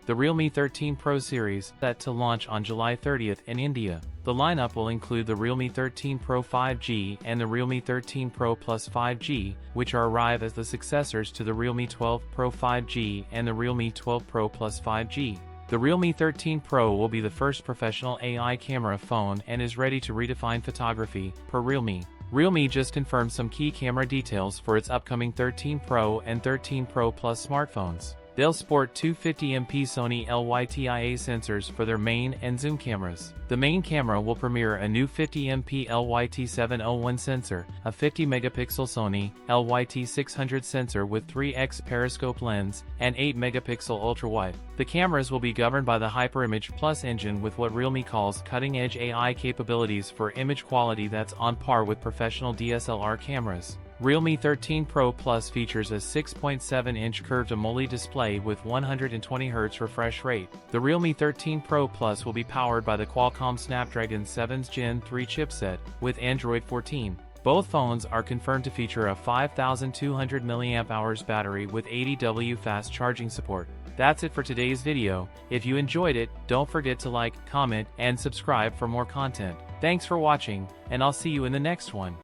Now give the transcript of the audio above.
the Realme 13 Pro series, set to launch on July 30th in India. The lineup will include the Realme 13 Pro 5G and the Realme 13 Pro Plus 5G, which are arrive as the successors to the Realme 12 Pro 5G and the Realme 12 Pro Plus 5G. The Realme 13 Pro will be the first professional AI camera phone and is ready to redefine photography, per Realme. Realme just confirmed some key camera details for its upcoming 13 Pro and 13 Pro Plus smartphones. They'll sport two 50MP Sony LYTIA sensors for their main and zoom cameras. The main camera will premiere a new 50MP LYT701 sensor, a 50MP Sony LYT600 sensor with 3x periscope lens, and 8MP ultrawide. The cameras will be governed by the HyperImage Plus engine with what Realme calls cutting-edge AI capabilities for image quality that's on par with professional DSLR cameras. Realme 13 Pro Plus features a 6.7-inch curved AMOLED display with 120Hz refresh rate. The Realme 13 Pro Plus will be powered by the Qualcomm Snapdragon 7's Gen 3 chipset, with Android 14. Both phones are confirmed to feature a 5200 mAh battery with 80W fast charging support. That's it for today's video. If you enjoyed it, don't forget to like, comment, and subscribe for more content. Thanks for watching, and I'll see you in the next one.